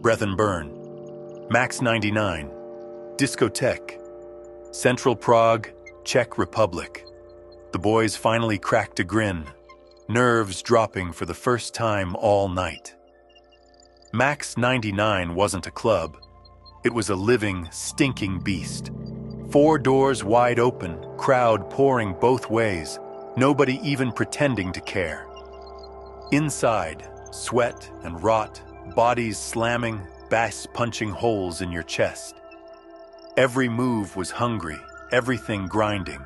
Breath and Burn, Max 99, Discotheque, Central Prague, Czech Republic. The boys finally cracked a grin, nerves dropping for the first time all night. Max 99 wasn't a club. It was a living, stinking beast. 4 doors wide open, crowd pouring both ways, nobody even pretending to care. Inside, sweat and rot, bodies slamming, bass punching holes in your chest. Every move was hungry, everything grinding.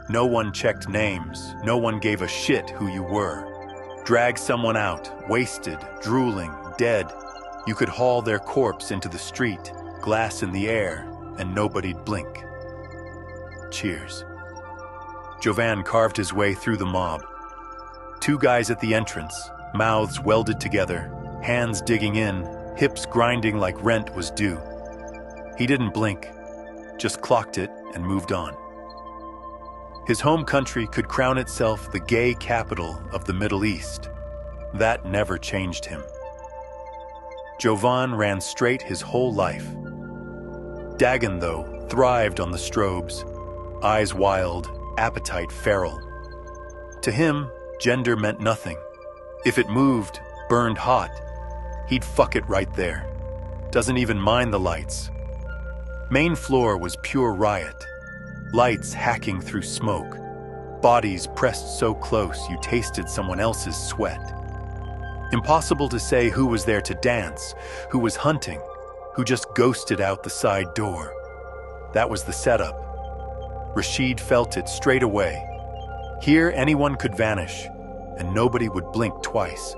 No one checked names, no one gave a shit who you were. Drag someone out, wasted, drooling, dead. You could haul their corpse into the street, glass in the air, and nobody'd blink. Cheers. Jovan carved his way through the mob. 2 guys at the entrance, mouths welded together, hands digging in, hips grinding like rent was due. He didn't blink, just clocked it and moved on. His home country could crown itself the gay capital of the Middle East. That never changed him. Jovan ran straight his whole life. Dagon, though, thrived on the strobes, eyes wild, appetite feral. To him, gender meant nothing. If it moved, burned hot, he'd fuck it right there. Doesn't even mind the lights. Main floor was pure riot. Lights hacking through smoke. Bodies pressed so close you tasted someone else's sweat. Impossible to say who was there to dance, who was hunting, who just ghosted out the side door. That was the setup. Rashid felt it straight away. Here anyone could vanish, and nobody would blink twice.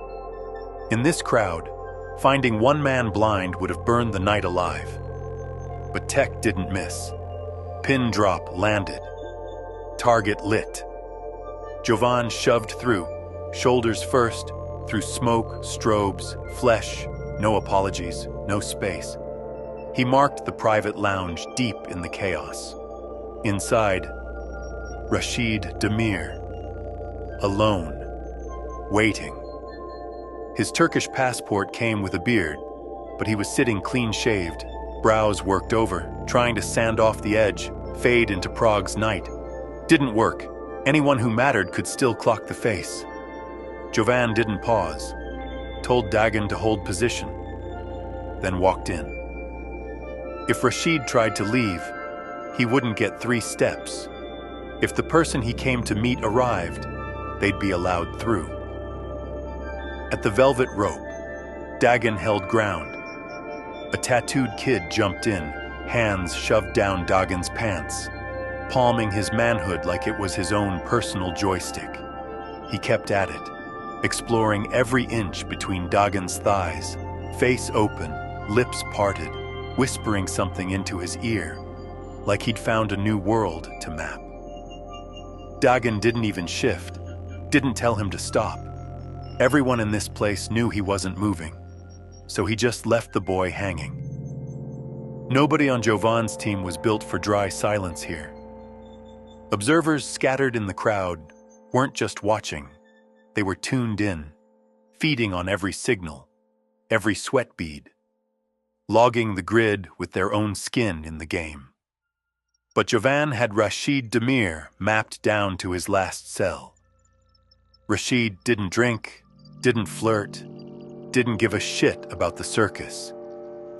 In this crowd, finding one man blind would have burned the night alive. But Tech didn't miss. Pin drop landed. Target lit. Jovan shoved through, shoulders first, through smoke, strobes, flesh, no apologies, no space. He marked the private lounge deep in the chaos. Inside, Rashid Demir, alone, waiting. His Turkish passport came with a beard, but he was sitting clean-shaved, brows worked over, trying to sand off the edge, fade into Prague's night. Didn't work. Anyone who mattered could still clock the face. Jovan didn't pause, told Dagon to hold position, then walked in. If Rashid tried to leave, he wouldn't get 3 steps. If the person he came to meet arrived, they'd be allowed through. At the velvet rope, Dagon held ground. A tattooed kid jumped in, hands shoved down Dagon's pants, palming his manhood like it was his own personal joystick. He kept at it, exploring every inch between Dagon's thighs, face open, lips parted, whispering something into his ear, like he'd found a new world to map. Dagon didn't even shift, didn't tell him to stop. Everyone in this place knew he wasn't moving, so he just left the boy hanging. Nobody on Jovan's team was built for dry silence here. Observers scattered in the crowd weren't just watching, they were tuned in, feeding on every signal, every sweat bead, logging the grid with their own skin in the game. But Jovan had Rashid Demir mapped down to his last cell. Rashid didn't drink, didn't flirt, didn't give a shit about the circus.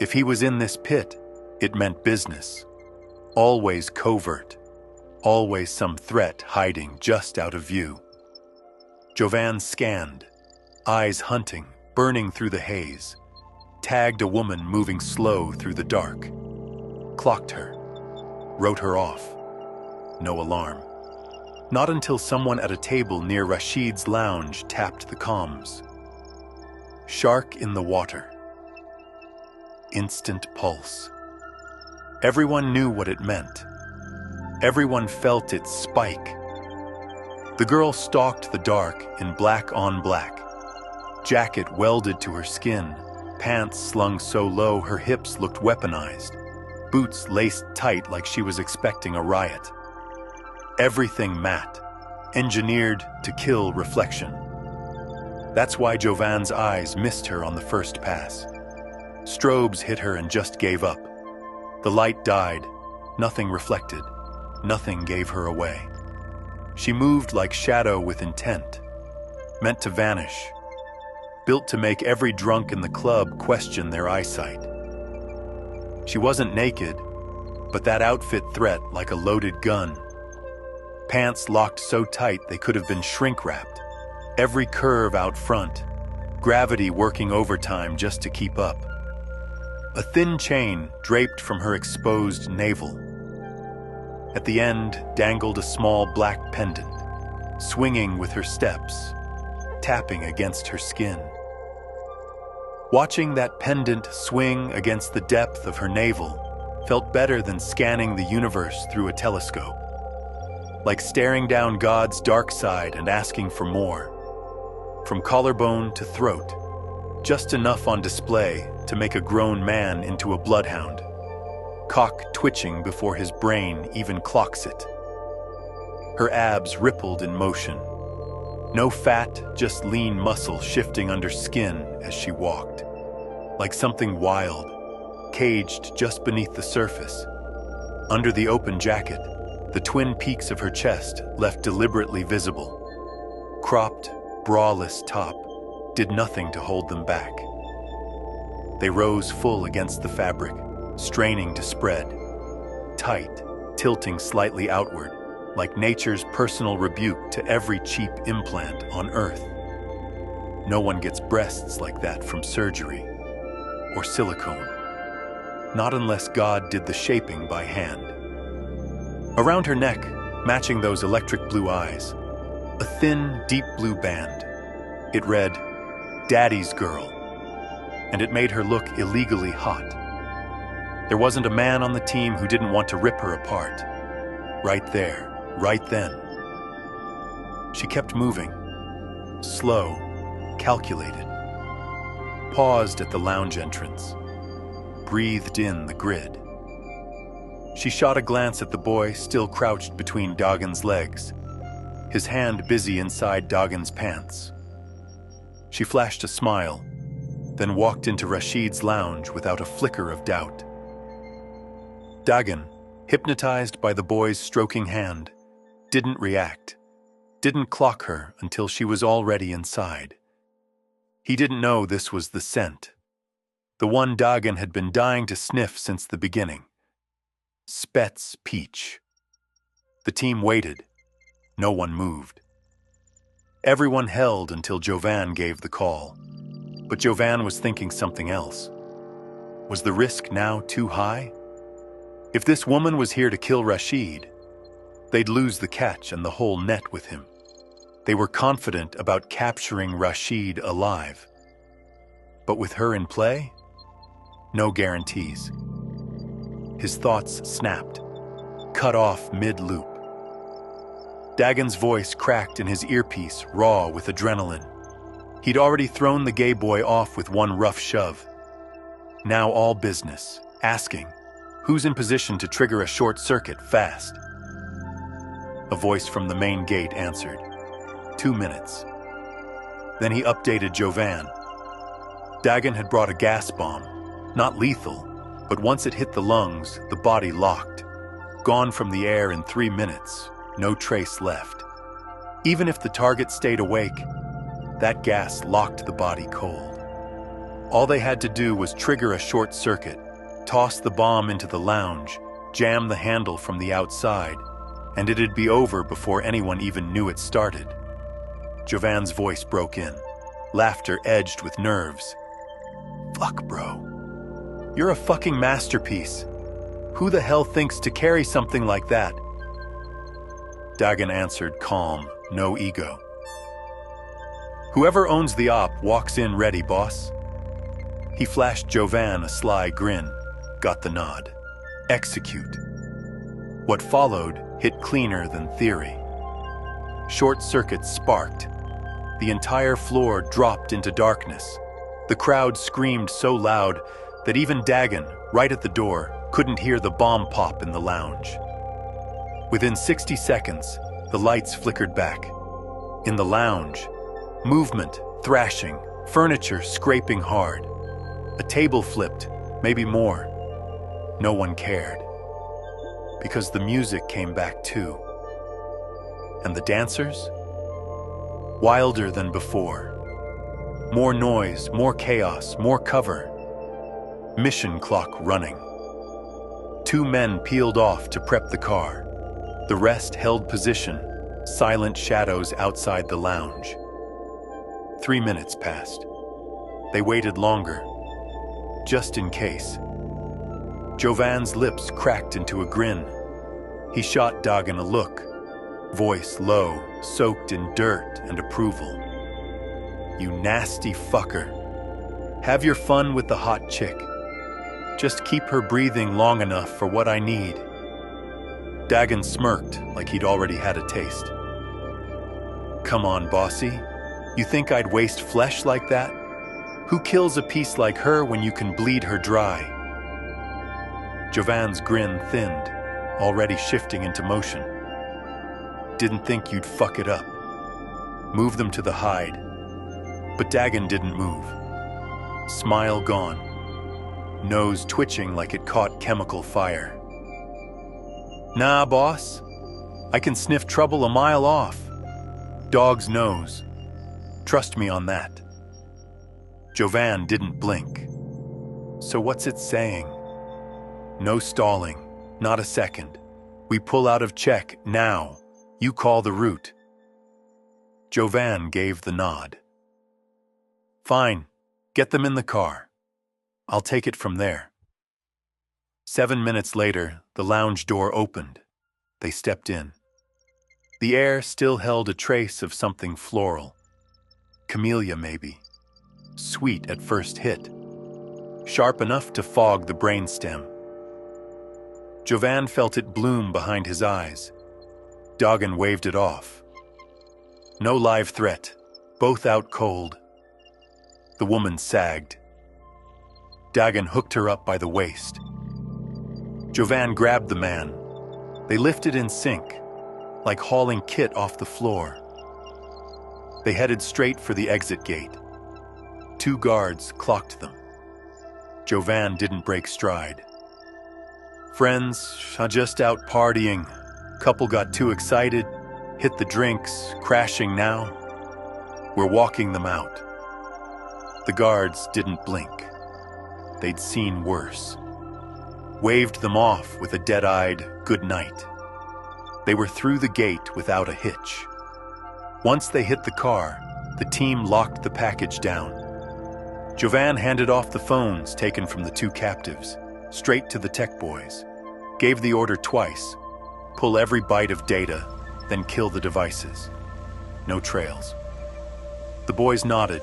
If he was in this pit, it meant business. Always covert, always some threat hiding just out of view. Jovan scanned, eyes hunting, burning through the haze, tagged a woman moving slow through the dark, clocked her, wrote her off. No alarm. Not until someone at a table near Rashid's lounge tapped the comms. Shark in the water. Instant pulse. Everyone knew what it meant. Everyone felt its spike. The girl stalked the dark in black on black. Jacket welded to her skin, pants slung so low her hips looked weaponized, boots laced tight like she was expecting a riot. Everything matte, engineered to kill reflection. That's why Jovan's eyes missed her on the first pass. Strobes hit her and just gave up. The light died. Nothing reflected. Nothing gave her away. She moved like shadow with intent, meant to vanish, built to make every drunk in the club question their eyesight. She wasn't naked, but that outfit threat like a loaded gun. Pants locked so tight they could have been shrink-wrapped. Every curve out front, gravity working overtime just to keep up. A thin chain draped from her exposed navel. At the end dangled a small black pendant, swinging with her steps, tapping against her skin. Watching that pendant swing against the depth of her navel felt better than scanning the universe through a telescope. Like staring down God's dark side and asking for more. From collarbone to throat, just enough on display to make a grown man into a bloodhound, cock twitching before his brain even clocks it. Her abs rippled in motion. No fat, just lean muscle shifting under skin as she walked. Like something wild, caged just beneath the surface. Under the open jacket, the twin peaks of her chest left deliberately visible. Cropped, braless top did nothing to hold them back. They rose full against the fabric, straining to spread. Tight, tilting slightly outward, like nature's personal rebuke to every cheap implant on Earth. No one gets breasts like that from surgery or silicone. Not unless God did the shaping by hand. Around her neck, matching those electric blue eyes, a thin, deep blue band. It read, "Daddy's Girl," and it made her look illegally hot. There wasn't a man on the team who didn't want to rip her apart. Right there, right then. She kept moving, slow, calculated. Paused at the lounge entrance, breathed in the grid. She shot a glance at the boy still crouched between Dagan's legs, his hand busy inside Dagan's pants. She flashed a smile, then walked into Rashid's lounge without a flicker of doubt. Dagan, hypnotized by the boy's stroking hand, didn't react, didn't clock her until she was already inside. He didn't know this was the scent, the one Dagan had been dying to sniff since the beginning. Spetz peach. The team waited. No one moved. Everyone held until Jovan gave the call. But Jovan was thinking something else. Was the risk now too high? If this woman was here to kill Rashid, they'd lose the catch and the whole net with him. They were confident about capturing Rashid alive. But with her in play, no guarantees. His thoughts snapped, cut off mid-loop. Dagan's voice cracked in his earpiece, raw with adrenaline. He'd already thrown the gay boy off with one rough shove. Now all business, asking, who's in position to trigger a short circuit fast? A voice from the main gate answered, 2 minutes. Then he updated Jovan. Dagan had brought a gas bomb, not lethal, but once it hit the lungs, the body locked. Gone from the air in 3 minutes, no trace left. Even if the target stayed awake, that gas locked the body cold. All they had to do was trigger a short circuit, toss the bomb into the lounge, jam the handle from the outside, and it'd be over before anyone even knew it started. Jovan's voice broke in, laughter edged with nerves. Fuck, bro. You're a fucking masterpiece. Who the hell thinks to carry something like that? Dagan answered calm, no ego. Whoever owns the op walks in ready, boss. He flashed Jovan a sly grin, got the nod. Execute. What followed hit cleaner than theory. Short circuits sparked. The entire floor dropped into darkness. The crowd screamed so loud that even Dagan, right at the door, couldn't hear the bomb pop in the lounge. Within 60 seconds, the lights flickered back. In the lounge, movement, thrashing, furniture scraping hard. A table flipped, maybe more. No one cared. Because the music came back too. And the dancers? Wilder than before. More noise, more chaos, more cover. Mission clock running. 2 men peeled off to prep the car. The rest held position, silent shadows outside the lounge. 3 minutes passed. They waited longer, just in case. Jovan's lips cracked into a grin. He shot Dagan a look, voice low, soaked in dirt and approval. You nasty fucker. Have your fun with the hot chick. Just keep her breathing long enough for what I need. Dagan smirked like he'd already had a taste. Come on, bossy. You think I'd waste flesh like that? Who kills a piece like her when you can bleed her dry? Jovan's grin thinned, already shifting into motion. Didn't think you'd fuck it up. Move them to the hide. But Dagan didn't move. Smile gone. Nose twitching like it caught chemical fire. Nah, boss. I can sniff trouble a mile off. Dog's nose. Trust me on that. Jovan didn't blink. So what's it saying? No stalling, not a second. We pull out of check now. You call the route. Jovan gave the nod. Fine, get them in the car. I'll take it from there. 7 minutes later, the lounge door opened. They stepped in. The air still held a trace of something floral. Camellia, maybe. Sweet at first hit. Sharp enough to fog the brainstem. Jovan felt it bloom behind his eyes. Dagan waved it off. No live threat, both out cold. The woman sagged. Dagan hooked her up by the waist. Jovan grabbed the man. They lifted in sync, like hauling Kit off the floor. They headed straight for the exit gate. 2 guards clocked them. Jovan didn't break stride. Friends are just out partying. Couple got too excited, hit the drinks, crashing now. We're walking them out. The guards didn't blink. They'd seen worse. Waved them off with a dead-eyed good night. They were through the gate without a hitch. Once they hit the car, the team locked the package down. Jovan handed off the phones taken from the 2 captives, straight to the tech boys. Gave the order twice. Pull every byte of data, then kill the devices. No trails. The boys nodded,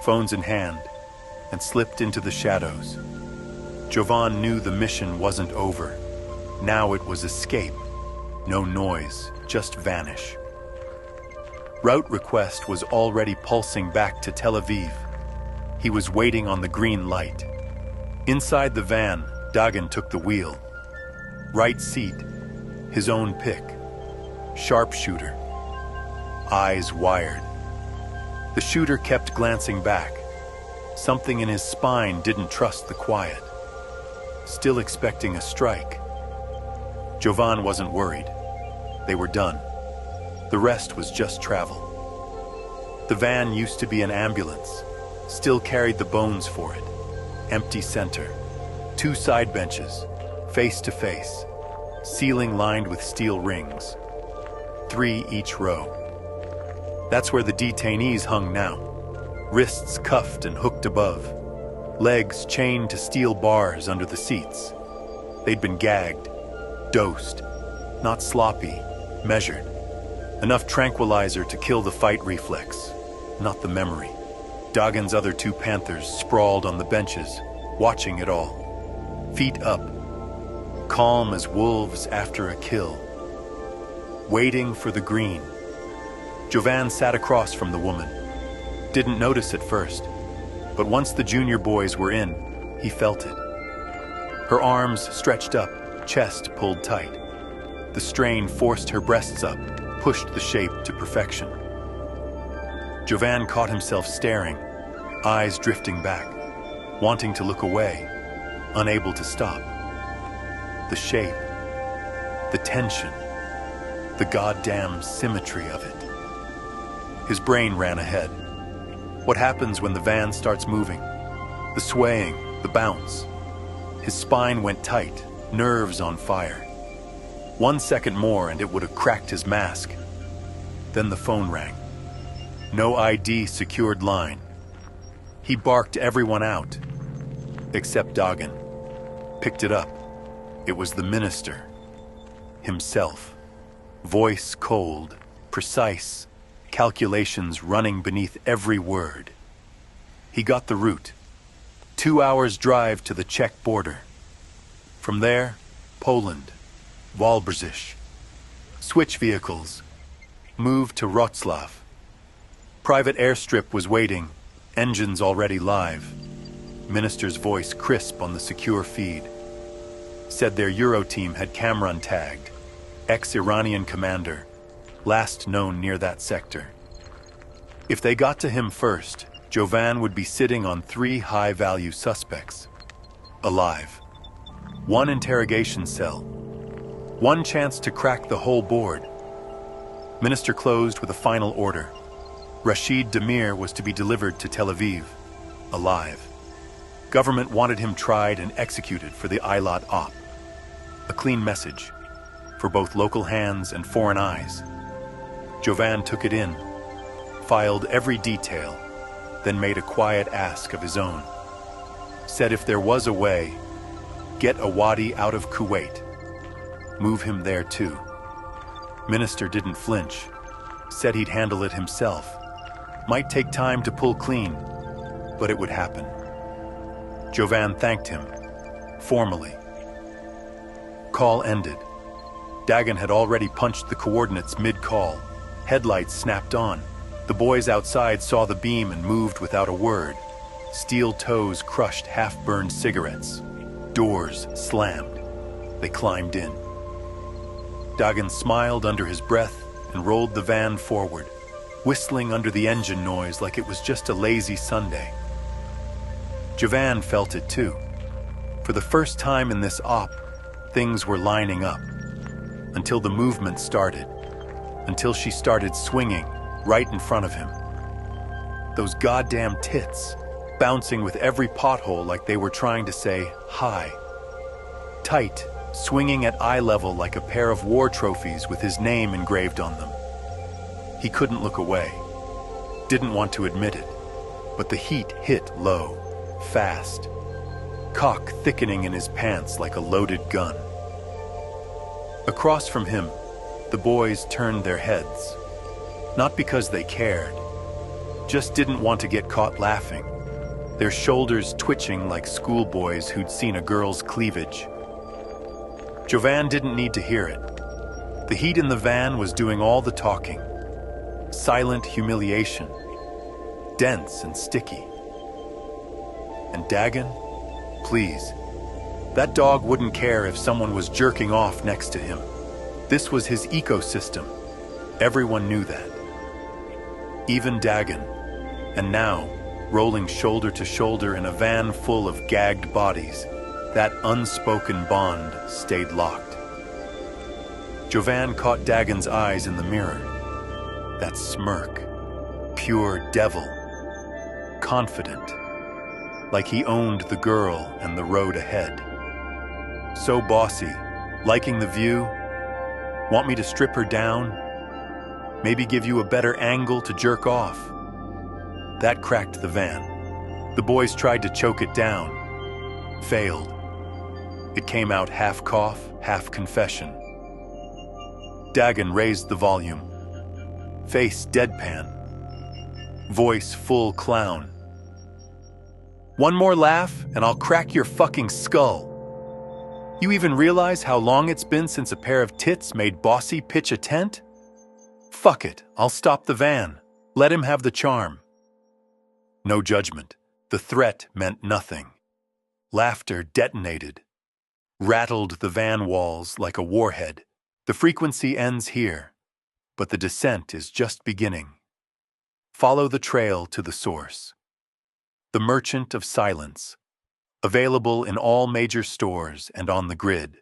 phones in hand, and slipped into the shadows. Jovan knew the mission wasn't over. Now it was escape. No noise, just vanish. Route request was already pulsing back to Tel Aviv. He was waiting on the green light. Inside the van, Dagan took the wheel. Right seat, his own pick. Sharpshooter. Eyes wired. The shooter kept glancing back. Something in his spine didn't trust the quiet. Still expecting a strike. Jovan wasn't worried. They were done. The rest was just travel. The van used to be an ambulance. Still carried the bones for it. Empty center. 2 side benches, face to face. Ceiling lined with steel rings. 3 each row. That's where the detainees hung now. Wrists cuffed and hooked above. Legs chained to steel bars under the seats. They'd been gagged, dosed. Not sloppy, measured. Enough tranquilizer to kill the fight reflex, not the memory. Dagan's other 2 Panthers sprawled on the benches, watching it all. Feet up, calm as wolves after a kill. Waiting for the green. Jovan sat across from the woman. Didn't notice at first, but once the junior boys were in, he felt it. Her arms stretched up, chest pulled tight. The strain forced her breasts up, pushed the shape to perfection. Jovan caught himself staring, eyes drifting back. wanting to look away, unable to stop. The shape, the tension, the goddamn symmetry of it. His brain ran ahead. What happens when the van starts moving? The swaying, the bounce. His spine went tight, nerves on fire. 1 second more and it would have cracked his mask. Then the phone rang. No ID secured line. He barked everyone out, except Dagan. Picked it up. It was the minister. Himself. Voice cold, precise, calculations running beneath every word. He got the route. 2 hours drive to the Czech border. From there, Poland, Wałbrzych. Switch vehicles. Moved to Wrocław. Private airstrip was waiting, engines already live. Minister's voice crisp on the secure feed. Said their Euro team had Kamran tagged, ex-Iranian commander, last known near that sector. If they got to him first, Jovan would be sitting on 3 high-value suspects. Alive. 1 interrogation cell. 1 chance to crack the whole board. Minister closed with a final order. Rashid Damir was to be delivered to Tel Aviv, alive. Government wanted him tried and executed for the Eilat op. A clean message, for both local hands and foreign eyes. Jovan took it in, filed every detail, then made a quiet ask of his own. Said if there was a way, get Awadi out of Kuwait. Move him there too. Minister didn't flinch. Said he'd handle it himself. Might take time to pull clean, but it would happen. Jovan thanked him, formally. Call ended. Dagan had already punched the coordinates mid-call. Headlights snapped on. The boys outside saw the beam and moved without a word. Steel toes crushed half-burned cigarettes. Doors slammed. They climbed in. Dagan smiled under his breath and rolled the van forward, whistling under the engine noise like it was just a lazy Sunday. Jovan felt it too. For the first time in this op, things were lining up. Until the movement started. Until she started swinging right in front of him. Those goddamn tits, bouncing with every pothole like they were trying to say hi. Tight, swinging at eye level like a pair of war trophies with his name engraved on them. He couldn't look away. Didn't want to admit it, but the heat hit low, fast. Cock thickening in his pants like a loaded gun. Across from him, the boys turned their heads. Not because they cared, just didn't want to get caught laughing, their shoulders twitching like schoolboys who'd seen a girl's cleavage. Jovan didn't need to hear it. The heat in the van was doing all the talking. Silent humiliation, dense and sticky. And Dagan, please. That dog wouldn't care if someone was jerking off next to him. This was his ecosystem. Everyone knew that. Even Dagan. And now, rolling shoulder to shoulder in a van full of gagged bodies, that unspoken bond stayed locked. Jovan caught Dagan's eyes in the mirror. That smirk. Pure devil. Confident. Like he owned the girl and the road ahead. So bossy, liking the view. Want me to strip her down? Maybe give you a better angle to jerk off. That cracked the van. The boys tried to choke it down. Failed. It came out half cough, half confession. Dagan raised the volume. Face deadpan. Voice full clown. One more laugh and I'll crack your fucking skull. You even realize how long it's been since a pair of tits made Bossy pitch a tent? Fuck it, I'll stop the van. Let him have the charm. No judgment. The threat meant nothing. Laughter detonated. Rattled the van walls like a warhead. The frequency ends here, but the descent is just beginning. Follow the trail to the source. The merchant of silence, Available in all major stores and on the grid.